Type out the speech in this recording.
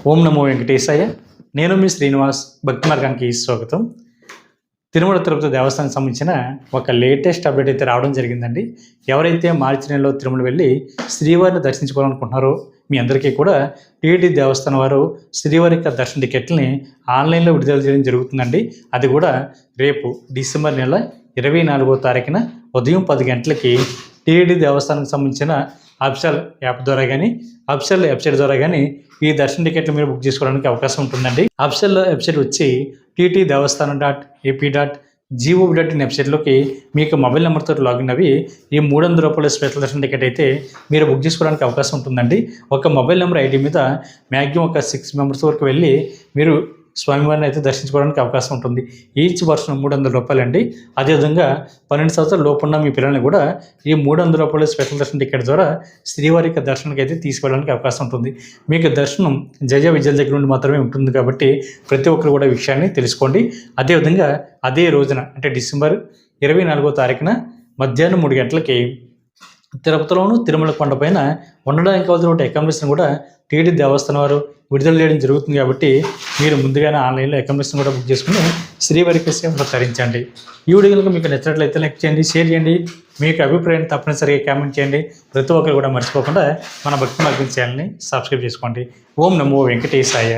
ఓం నమో వెంకటేశాయ. నేను మీ శ్రీనివాస్. భక్తి మార్గానికి స్వాగతం. తిరుమల తిరుపతి దేవస్థానానికి సంబంధించిన ఒక లేటెస్ట్ అప్డేట్ అయితే రావడం జరిగిందండి. ఎవరైతే మార్చి నెలలో తిరుమల వెళ్ళి శ్రీవారిని దర్శించుకోవాలనుకుంటున్నారో మీ అందరికీ కూడా టీటీడీ దేవస్థానం వారు శ్రీవారి యొక్క దర్శన టికెట్లని ఆన్లైన్లో విడుదల చేయడం జరుగుతుందండి. అది కూడా రేపు డిసెంబర్ నెల 24వ తారీఖున ఉదయం 10 గంటలకి టీటీడీ దేవస్థానానికి సంబంధించిన అఫిషియల్ యాప్ ద్వారా కానీ అఫిషియల్ వెబ్సైట్ ద్వారా కానీ ఈ దర్శన టికెట్లు మీరు బుక్ చేసుకోవడానికి అవకాశం ఉంటుందండి. అఫిషియల్ వెబ్సైట్ వచ్చి ttdevaస్థానం.ap.gov.in వెబ్సైట్లోకి మీకు మొబైల్ నెంబర్తో లాగిన్ అవి ఈ 300 రూపాయల స్పెషల్ దర్శన టికెట్ అయితే మీరు బుక్ చేసుకోవడానికి అవకాశం ఉంటుందండి. ఒక మొబైల్ నెంబర్ ఐడి మీద మ్యాక్సిమం ఒక 6 మెంబర్స్ వరకు వెళ్ళి మీరు స్వామివారిని అయితే దర్శించుకోవడానికి అవకాశం ఉంటుంది. ఈచ్ పర్సన్ 300 రూపాయలండి. అదేవిధంగా 12 సంవత్సరాల లోపు ఉన్న మీ పిల్లల్ని కూడా ఈ 300 రూపాయల స్పెషల్ దర్శన టికెట్ ద్వారా శ్రీవారి యొక్క దర్శనానికి అయితే తీసుకెళ్ళడానికి అవకాశం ఉంటుంది. మీకు దర్శనం జయ విజయల దగ్గర నుండి మాత్రమే ఉంటుంది కాబట్టి ప్రతి ఒక్కరు కూడా విషయాన్ని తెలుసుకోండి. అదేవిధంగా అదే రోజున అంటే డిసెంబర్ 24వ తారీఖున మధ్యాహ్నం 3 గంటలకి తిరుపతిలోను తిరుమల కొండపైన ఉండడానికి కావాల్సిన అకామిడేషన్ కూడా టీటీడీ దేవస్థానం వారు విడుదల చేయడం జరుగుతుంది కాబట్టి మీరు ముందుగానే ఆన్లైన్లో అకామిడేషన్ కూడా బుక్ చేసుకుని శ్రీవారికి సేవలు తరించండి. ఈ వీడియో కనుక మీకు నచ్చినట్లయితే లైక్ చేయండి, షేర్ చేయండి. మీకు అభిప్రాయం తప్పనిసరిగా కామెంట్ చేయండి. ప్రతి ఒక్కరు కూడా మర్చిపోకుండా మన భక్తి మార్గం ఛానల్ని సబ్స్క్రైబ్ చేసుకోండి. ఓం నమో వెంకటేశాయ.